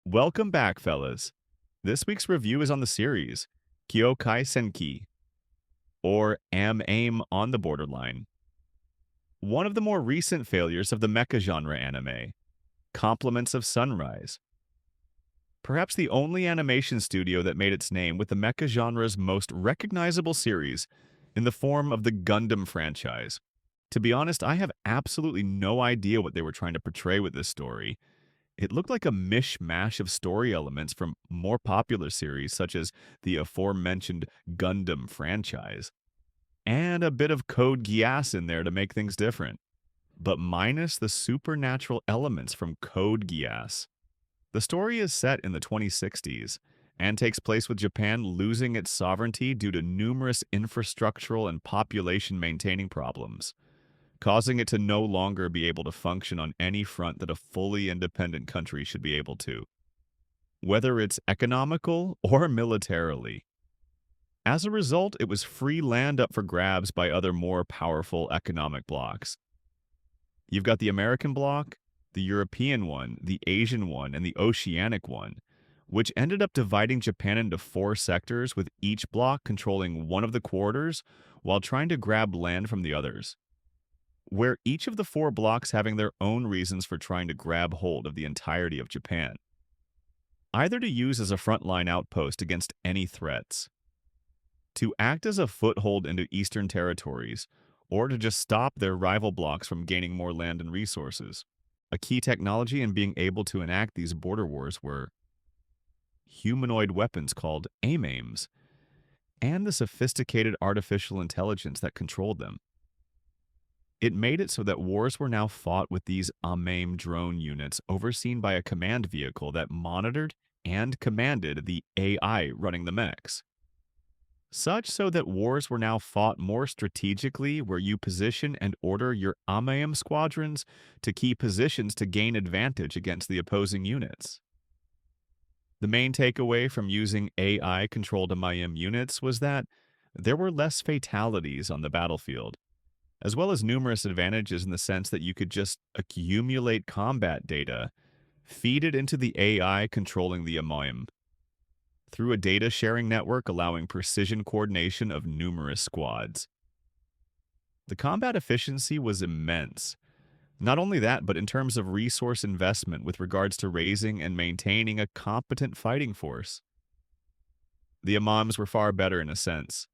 Welcome back, fellas. This week's review is on the series Kyoukai Senki, or Am Aim on the Borderline, one of the more recent failures of the mecha genre anime, Compliments of Sunrise. Perhaps the only animation studio that made its name with the mecha genre's most recognizable series in the form of the Gundam franchise. To be honest, I have absolutely no idea what they were trying to portray with this story. It looked like a mishmash of story elements from more popular series such as the aforementioned Gundam franchise, and a bit of Code Geass in there to make things different, but minus the supernatural elements from Code Geass. The story is set in the 2060s and takes place with Japan losing its sovereignty due to numerous infrastructural and population maintaining problems, causing it to no longer be able to function on any front that a fully independent country should be able to, whether it's economical or militarily. As a result, it was free land up for grabs by other more powerful economic blocs. You've got the American bloc, the European one, the Asian one, and the Oceanic one, which ended up dividing Japan into four sectors with each bloc controlling one of the quarters while trying to grab land from the others, where each of the four blocks having their own reasons for trying to grab hold of the entirety of Japan, either to use as a frontline outpost against any threats, to act as a foothold into eastern territories, or to just stop their rival blocks from gaining more land and resources. A key technology in being able to enact these border wars were humanoid weapons called AIMs, and the sophisticated artificial intelligence that controlled them. It made it so that wars were now fought with these AIM drone units overseen by a command vehicle that monitored and commanded the AI running the mechs. Such so that wars were now fought more strategically, where you position and order your AIM squadrons to key positions to gain advantage against the opposing units. The main takeaway from using AI-controlled AIM units was that there were less fatalities on the battlefield, as well as numerous advantages in the sense that you could just accumulate combat data, feed it into the AI controlling the AIM, through a data sharing network allowing precision coordination of numerous squads. The combat efficiency was immense. Not only that, but in terms of resource investment with regards to raising and maintaining a competent fighting force. The imams were far better in a sense,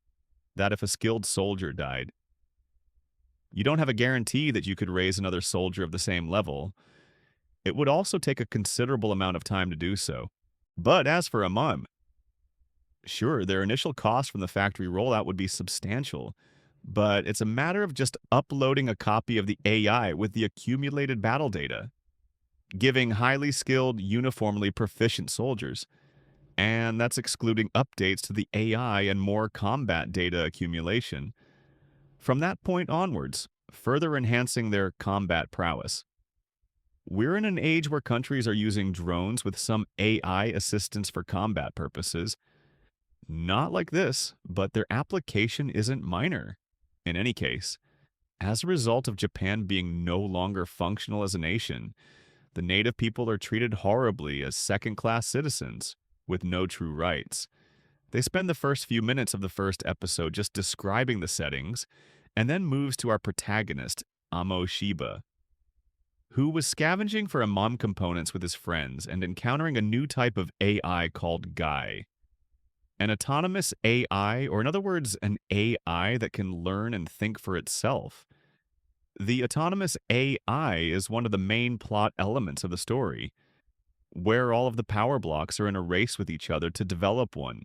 that if a skilled soldier died, you don't have a guarantee that you could raise another soldier of the same level. It would also take a considerable amount of time to do so. But as for imam, sure, their initial cost from the factory rollout would be substantial, but it's a matter of just uploading a copy of the AI with the accumulated battle data, giving highly skilled, uniformly proficient soldiers, and that's excluding updates to the AI and more combat data accumulation. From that point onwards, further enhancing their combat prowess. We're in an age where countries are using drones with some AI assistance for combat purposes. Not like this, but their application isn't minor. In any case, as a result of Japan being no longer functional as a nation, the native people are treated horribly as second-class citizens with no true rights. They spend the first few minutes of the first episode just describing the settings, and then moves to our protagonist, Amo Shiba, who was scavenging for Amam components with his friends and encountering a new type of AI called Guy. An autonomous AI, or in other words, an AI that can learn and think for itself. The autonomous AI is one of the main plot elements of the story, where all of the power blocks are in a race with each other to develop one,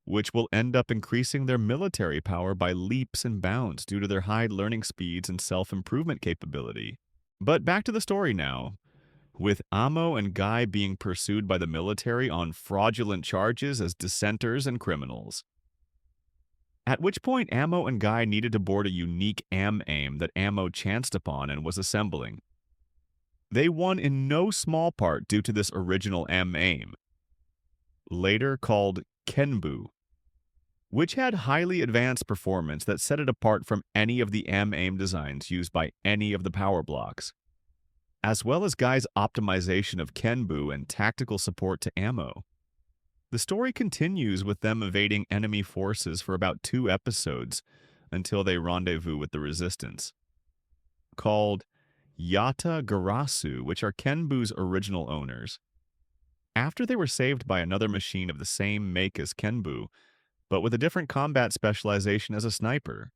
which will end up increasing their military power by leaps and bounds due to their high learning speeds and self-improvement capability. But back to the story now. With Amo and Guy being pursued by the military on fraudulent charges as dissenters and criminals. At which point, Amo and Guy needed to board a unique AIM that Amo chanced upon and was assembling. They won in no small part due to this original AIM, later called Kenbu, which had highly advanced performance that set it apart from any of the AIM designs used by any of the power blocks. as well as Guy's optimization of Kenbu and tactical support to Ammo. The story continues with them evading enemy forces for about 2 episodes until they rendezvous with the Resistance. Called Yata Garasu, which are Kenbu's original owners. After they were saved by another machine of the same make as Kenbu, but with a different combat specialization as a sniper.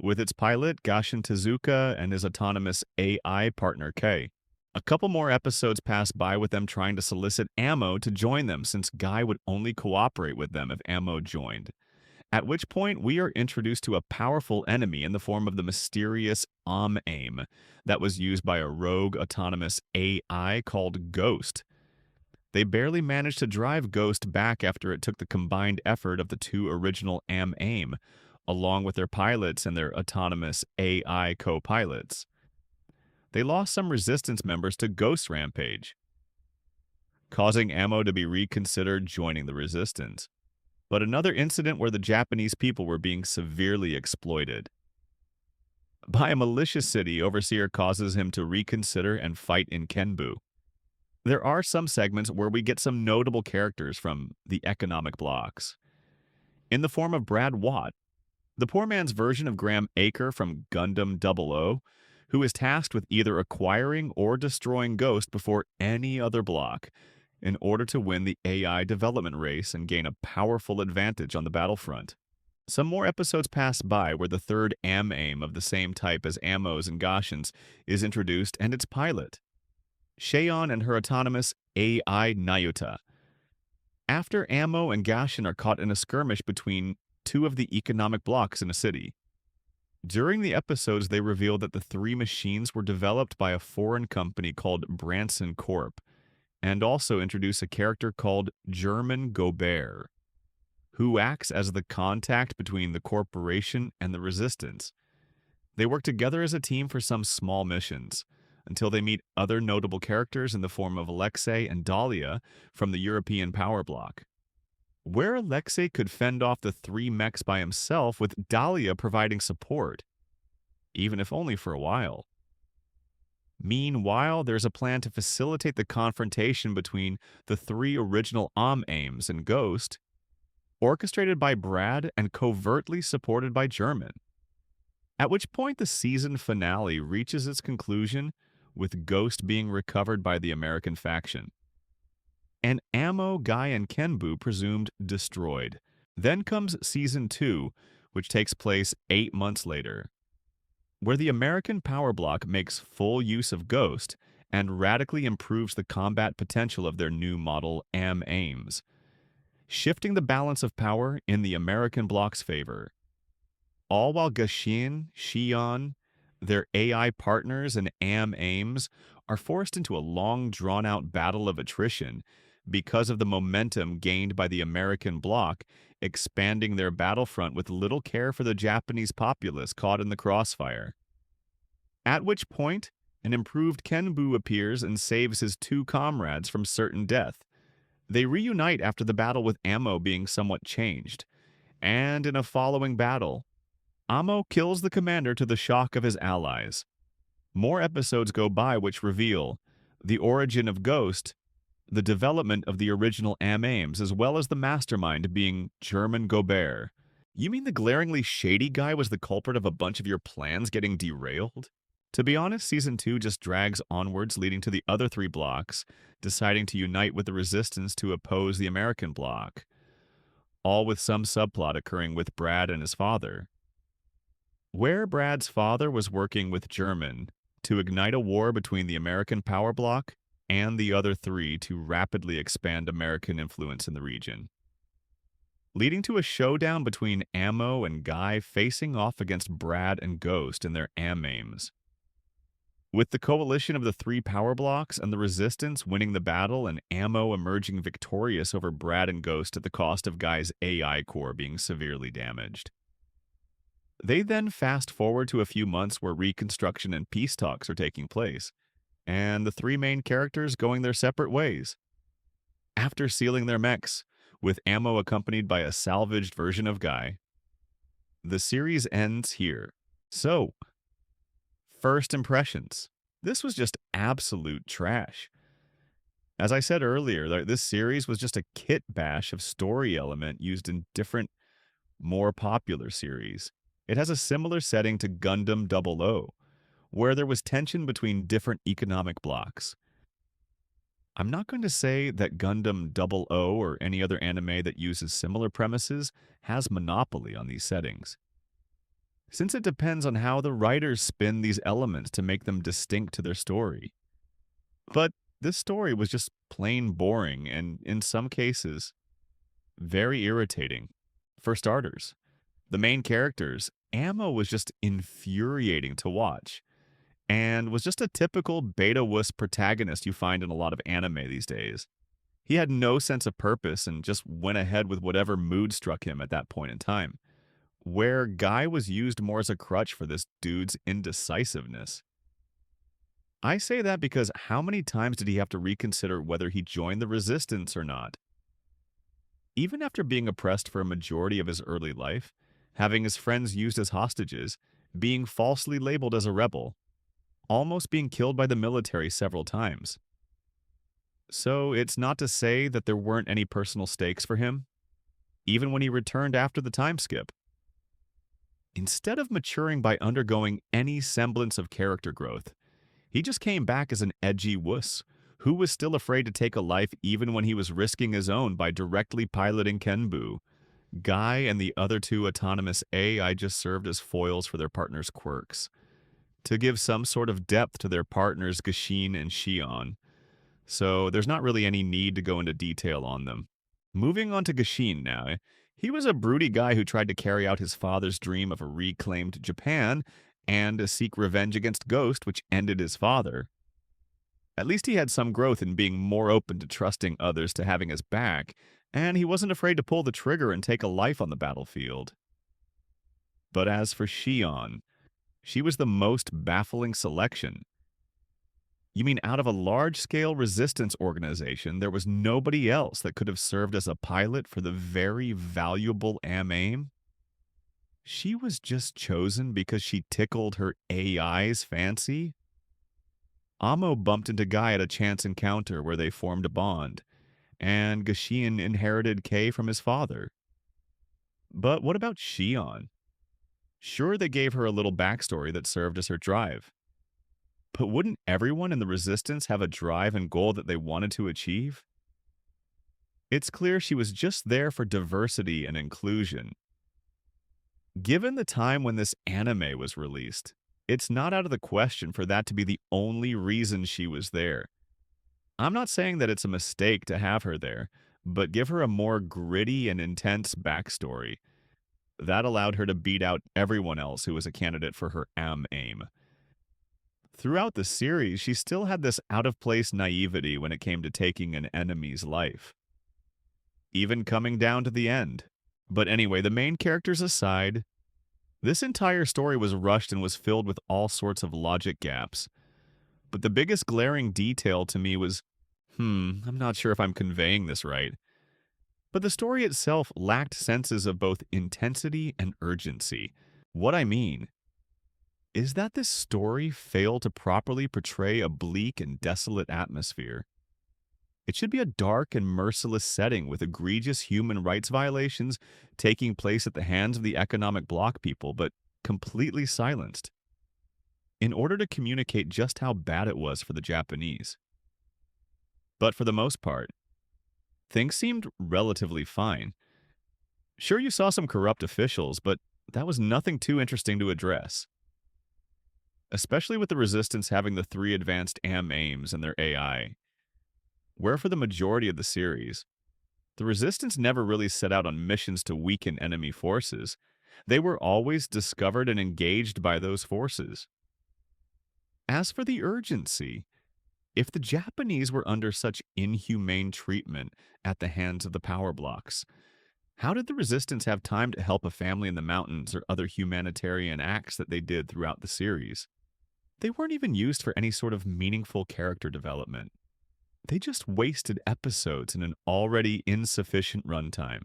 With its pilot, Gashin Tezuka, and his autonomous AI partner, Kei. A couple more episodes pass by with them trying to solicit Ammo to join them since Guy would only cooperate with them if Ammo joined. At which point, we are introduced to a powerful enemy in the form of the mysterious Aim that was used by a rogue autonomous AI called Ghost. They barely managed to drive Ghost back after it took the combined effort of the two original Aim, along with their pilots and their autonomous AI co-pilots. They lost some resistance members to Ghost Rampage, causing Ammo to be reconsidered joining the resistance. But another incident where the Japanese people were being severely exploited. By a malicious city, Overseer causes him to reconsider and fight in Kenbu. There are some segments where we get some notable characters from the economic blocks. In the form of Brad Watt, the poor man's version of Graham Aker from Gundam 00, who is tasked with either acquiring or destroying Ghost before any other block in order to win the AI development race and gain a powerful advantage on the battlefront. Some more episodes pass by where the third Aim of the same type as Ammo's and Gashin's is introduced and its pilot, Cheon and her autonomous AI Nayuta. After Ammo and Gashin are caught in a skirmish between two of the economic blocks in a city. During the episodes, they reveal that the three machines were developed by a foreign company called Branson Corp, and also introduce a character called German Gobert, who acts as the contact between the corporation and the resistance. They work together as a team for some small missions, until they meet other notable characters in the form of Alexei and Dahlia from the European power block. Where Alexei could fend off the three mechs by himself with Dahlia providing support, even if only for a while. Meanwhile, there's a plan to facilitate the confrontation between the three original Aims and Ghost, orchestrated by Brad and covertly supported by German. At which point the season finale reaches its conclusion with Ghost being recovered by the American faction, and Ammo, Guy, and Kenbu presumed destroyed. Then comes Season 2, which takes place 8 months later, where the American power block makes full use of Ghost and radically improves the combat potential of their new model Aims, shifting the balance of power in the American block's favor. All while Gashin, Cheon, their AI partners, and Aims are forced into a long, drawn-out battle of attrition because of the momentum gained by the American bloc expanding their battlefront with little care for the Japanese populace caught in the crossfire. At which point, an improved Kenbu appears and saves his two comrades from certain death. They reunite after the battle with Ammo being somewhat changed, and in a following battle, Ammo kills the commander to the shock of his allies. More episodes go by which reveal the origin of Ghost, the development of the original Aims, as well as the mastermind being German Gobert. You mean the glaringly shady guy was the culprit of a bunch of your plans getting derailed? To be honest, Season 2 just drags onwards, leading to the other three blocks deciding to unite with the Resistance to oppose the American bloc, all with some subplot occurring with Brad and his father. Where Brad's father was working with German to ignite a war between the American power bloc and the other three to rapidly expand American influence in the region, leading to a showdown between Ammo and Guy facing off against Brad and Ghost in their Aims. With the coalition of the three power blocks and the Resistance winning the battle and Ammo emerging victorious over Brad and Ghost at the cost of Guy's AI core being severely damaged. They then fast forward to a few months where reconstruction and peace talks are taking place, and the three main characters going their separate ways. After sealing their mechs, with Ammo accompanied by a salvaged version of Guy, the series ends here. So, first impressions. This was just absolute trash. As I said earlier, this series was just a kit bash of story element used in different, more popular series. It has a similar setting to Gundam 00, where there was tension between different economic blocks. I'm not going to say that Gundam 00 or any other anime that uses similar premises has monopoly on these settings, since it depends on how the writers spin these elements to make them distinct to their story. But this story was just plain boring and, in some cases, very irritating. For starters, the main characters, Ammo was just infuriating to watch and was just a typical beta wuss protagonist you find in a lot of anime these days. He had no sense of purpose and just went ahead with whatever mood struck him at that point in time, where Guy was used more as a crutch for this dude's indecisiveness. I say that because how many times did he have to reconsider whether he joined the resistance or not? Even after being oppressed for a majority of his early life, having his friends used as hostages, being falsely labeled as a rebel, almost being killed by the military several times. So it's not to say that there weren't any personal stakes for him, even when he returned after the time skip. Instead of maturing by undergoing any semblance of character growth, he just came back as an edgy wuss who was still afraid to take a life even when he was risking his own by directly piloting Kenbu. Guy and the other two autonomous AI just served as foils for their partners' quirks, to give some sort of depth to their partners Gashin and Shion. So there's not really any need to go into detail on them. Moving on to Gashin now, he was a broody guy who tried to carry out his father's dream of a reclaimed Japan and seek revenge against Ghost, which ended his father. At least he had some growth in being more open to trusting others to having his back, and he wasn't afraid to pull the trigger and take a life on the battlefield. But as for Shion, she was the most baffling selection. You mean out of a large-scale resistance organization, there was nobody else that could have served as a pilot for the very valuable AIM? She was just chosen because she tickled her AI's fancy? Amo bumped into Guy at a chance encounter where they formed a bond, and Gashin inherited Kei from his father. But what about Shion? Sure, they gave her a little backstory that served as her drive. But wouldn't everyone in the Resistance have a drive and goal that they wanted to achieve? It's clear she was just there for diversity and inclusion. Given the time when this anime was released, it's not out of the question for that to be the only reason she was there. I'm not saying that it's a mistake to have her there, but give her a more gritty and intense backstory. That allowed her to beat out everyone else who was a candidate for her AIM. Throughout the series, she still had this out-of-place naivety when it came to taking an enemy's life, even coming down to the end. But anyway, the main characters aside, this entire story was rushed and was filled with all sorts of logic gaps. But the biggest glaring detail to me was, I'm not sure if I'm conveying this right, but the story itself lacked senses of both intensity and urgency. What I mean is that this story failed to properly portray a bleak and desolate atmosphere. It should be a dark and merciless setting with egregious human rights violations taking place at the hands of the economic bloc people, but completely silenced, in order to communicate just how bad it was for the Japanese. But for the most part, things seemed relatively fine. Sure, you saw some corrupt officials, but that was nothing too interesting to address. Especially with the Resistance having the 3 advanced AIMs and their AI, where for the majority of the series, the Resistance never really set out on missions to weaken enemy forces. They were always discovered and engaged by those forces. As for the urgency, if the Japanese were under such inhumane treatment at the hands of the power blocks, how did the Resistance have time to help a family in the mountains or other humanitarian acts that they did throughout the series? They weren't even used for any sort of meaningful character development. They just wasted episodes in an already insufficient runtime.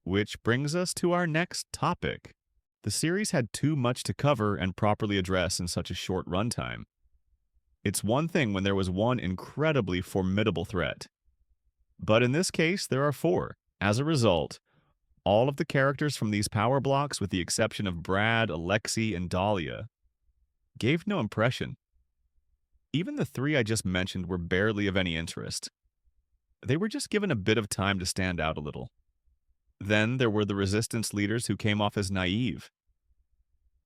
Which brings us to our next topic. The series had too much to cover and properly address in such a short runtime. It's one thing when there was one incredibly formidable threat. But in this case, there are four. As a result, all of the characters from these power blocks, with the exception of Brad, Alexei, and Dahlia, gave no impression. Even the three I just mentioned were barely of any interest. They were just given a bit of time to stand out a little. Then there were the resistance leaders who came off as naive.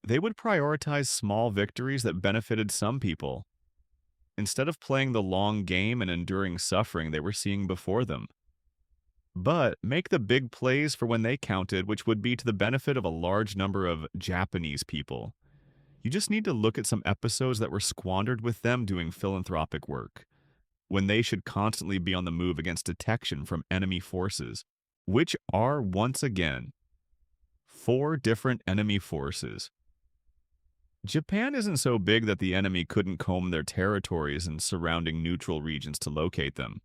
They would prioritize small victories that benefited some people, instead of playing the long game and enduring suffering they were seeing before them. But make the big plays for when they counted, which would be to the benefit of a large number of Japanese people. You just need to look at some episodes that were squandered with them doing philanthropic work, when they should constantly be on the move against detection from enemy forces, which are, once again, four different enemy forces. Japan isn't so big that the enemy couldn't comb their territories and surrounding neutral regions to locate them.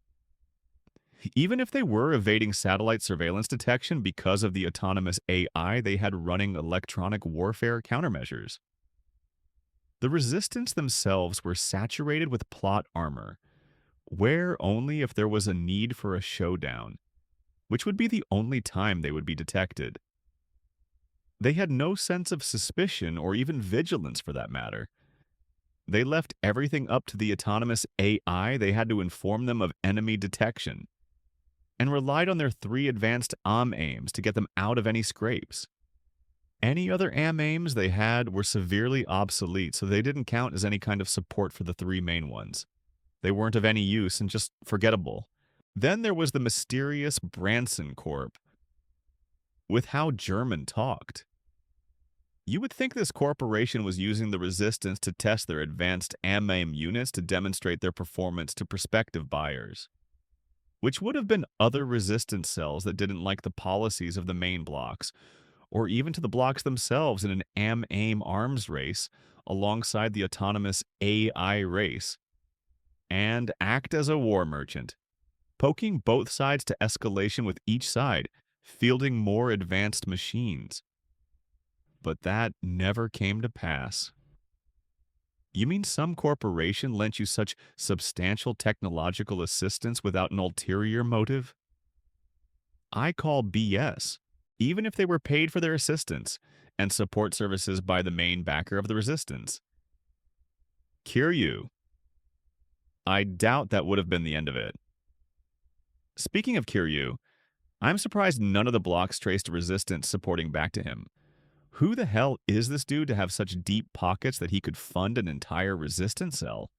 Even if they were evading satellite surveillance detection because of the autonomous AI they had running electronic warfare countermeasures. The resistance themselves were saturated with plot armor, where only if there was a need for a showdown, which would be the only time they would be detected. They had no sense of suspicion or even vigilance for that matter. They left everything up to the autonomous AI they had to inform them of enemy detection, and relied on their three advanced aims to get them out of any scrapes. Any other aims they had were severely obsolete, so they didn't count as any kind of support for the three main ones. They weren't of any use and just forgettable. Then there was the mysterious Branson Corp, with how German talked. You would think this corporation was using the resistance to test their advanced AIM units to demonstrate their performance to prospective buyers, which would have been other resistance cells that didn't like the policies of the main blocks, or even to the blocks themselves in an AIM arms race alongside the autonomous AI race, and act as a war merchant, poking both sides to escalation with each side, fielding more advanced machines. But that never came to pass. You mean some corporation lent you such substantial technological assistance without an ulterior motive? I call BS, even if they were paid for their assistance and support services by the main backer of the resistance. Kiryu. I doubt that would have been the end of it. Speaking of Kiryu, I'm surprised none of the blocks traced resistance supporting back to him. Who the hell is this dude to have such deep pockets that he could fund an entire resistance cell?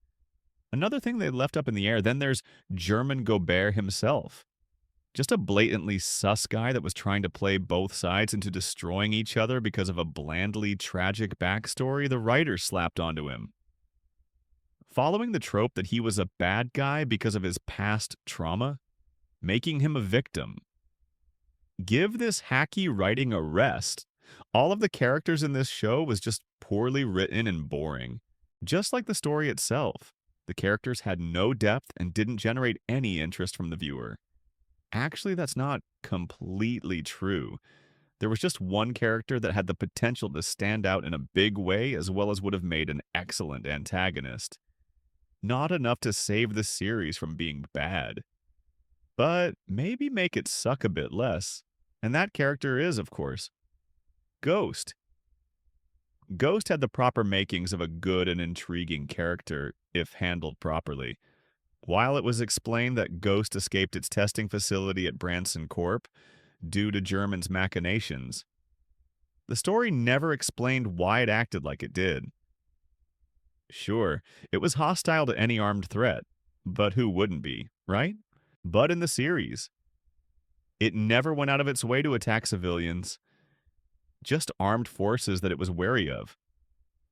Another thing they left up in the air, then there's German Gobert himself. Just a blatantly sus guy that was trying to play both sides into destroying each other because of a blandly tragic backstory the writer slapped onto him. Following the trope that he was a bad guy because of his past trauma, making him a victim. Give this hacky writing a rest. All of the characters in this show was just poorly written and boring. Just like the story itself, the characters had no depth and didn't generate any interest from the viewer. Actually, that's not completely true. There was just one character that had the potential to stand out in a big way, as well as would have made an excellent antagonist. Not enough to save the series from being bad, but maybe make it suck a bit less. And that character is, of course, Ghost. Ghost had the proper makings of a good and intriguing character if handled properly. While it was explained that Ghost escaped its testing facility at Branson Corp due to Germans' machinations, the story never explained why it acted like it did. Sure, it was hostile to any armed threat, but who wouldn't be, right? But in the series, it never went out of its way to attack civilians, just armed forces that it was wary of,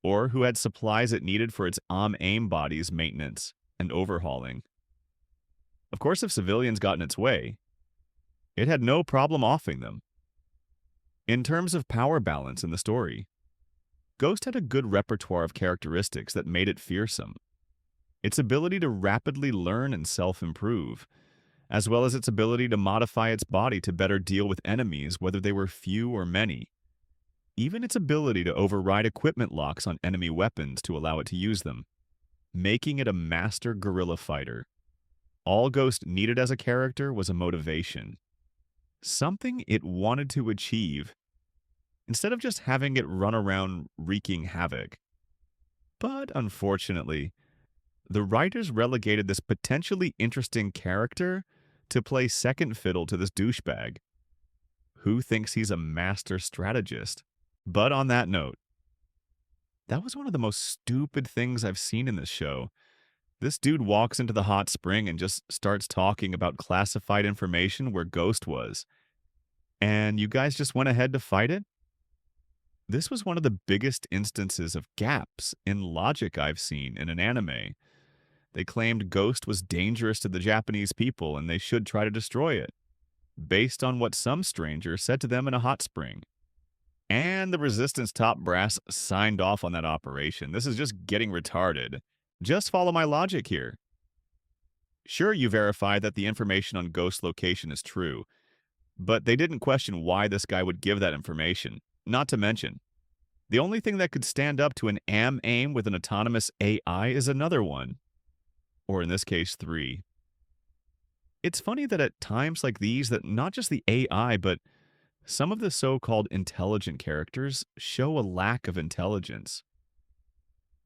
or who had supplies it needed for its AIM bodies maintenance and overhauling. Of course, if civilians got in its way, it had no problem offing them. In terms of power balance in the story, Ghost had a good repertoire of characteristics that made it fearsome. Its ability to rapidly learn and self-improve, as well as its ability to modify its body to better deal with enemies, whether they were few or many. Even its ability to override equipment locks on enemy weapons to allow it to use them. making it a master guerrilla fighter. All Ghost needed as a character was a motivation, something it wanted to achieve, instead of just having it run around wreaking havoc. But unfortunately, the writers relegated this potentially interesting character to play second fiddle to this douchebag, who thinks he's a master strategist. But on that note, that was one of the most stupid things I've seen in this show. This dude walks into the hot spring and just starts talking about classified information where Ghost was. And you guys just went ahead to fight it? This was one of the biggest instances of gaps in logic I've seen in an anime. They claimed Ghost was dangerous to the Japanese people and they should try to destroy it, based on what some stranger said to them in a hot spring. And the Resistance top brass signed off on that operation. This is just getting retarded. Just follow my logic here. Sure, you verified that the information on Ghost's location is true, but they didn't question why this guy would give that information. Not to mention, the only thing that could stand up to an AM-AIM with an autonomous AI is another one. Or in this case, three. It's funny that at times like these, that not just the AI, but some of the so-called intelligent characters show a lack of intelligence.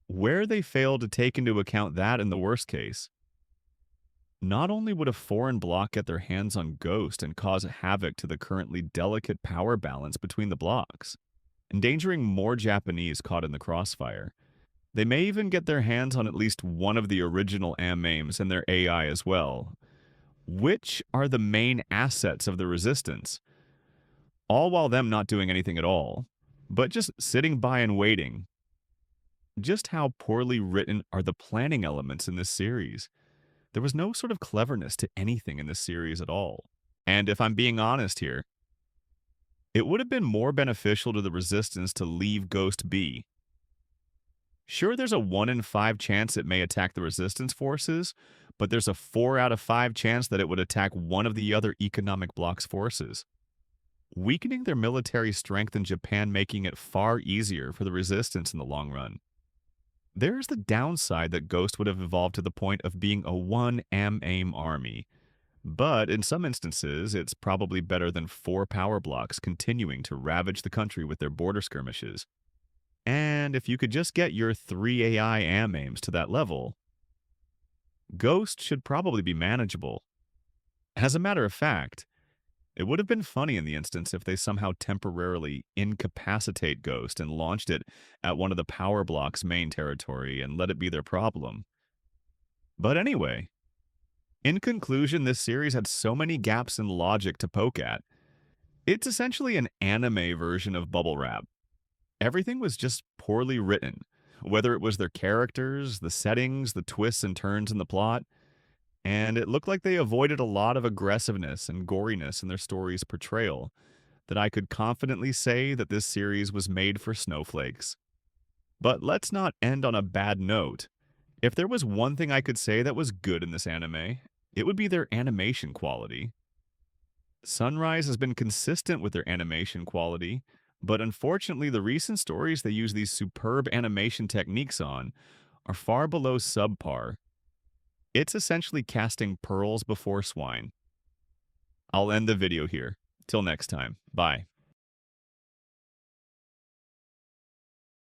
Where they fail to take into account that in the worst case, not only would a foreign bloc get their hands on Ghost and cause havoc to the currently delicate power balance between the blocks, endangering more Japanese caught in the crossfire, they may even get their hands on at least one of the original AMAIMs and their AI as well, which are the main assets of the Resistance, all while them not doing anything at all, but just sitting by and waiting. Just how poorly written are the planning elements in this series? There was no sort of cleverness to anything in this series at all. And if I'm being honest here, it would have been more beneficial to the Resistance to leave Ghost be. Sure, there's a 1 in 5 chance it may attack the Resistance forces, but there's a 4 out of 5 chance that it would attack one of the other economic bloc's forces, weakening their military strength in Japan, making it far easier for the Resistance in the long run. There's the downside that Ghost would have evolved to the point of being a 1 AM-AIM army, but in some instances, it's probably better than 4 power blocks continuing to ravage the country with their border skirmishes. And if you could just get your 3 AI AM-AIMs to that level, Ghost should probably be manageable. As a matter of fact, it would have been funny in the instance if they somehow temporarily incapacitate Ghost and launched it at one of the power block's main territory and let it be their problem. But anyway, in conclusion, this series had so many gaps in logic to poke at. It's essentially an anime version of Bubble Wrap. Everything was just poorly written, whether it was their characters, the settings, the twists and turns in the plot, and it looked like they avoided a lot of aggressiveness and goriness in their story's portrayal, that I could confidently say that this series was made for snowflakes. But let's not end on a bad note. If there was one thing I could say that was good in this anime, it would be their animation quality. Sunrise has been consistent with their animation quality, but unfortunately the recent stories they use these superb animation techniques on are far below subpar. It's essentially casting pearls before swine. I'll end the video here. Till next time. Bye.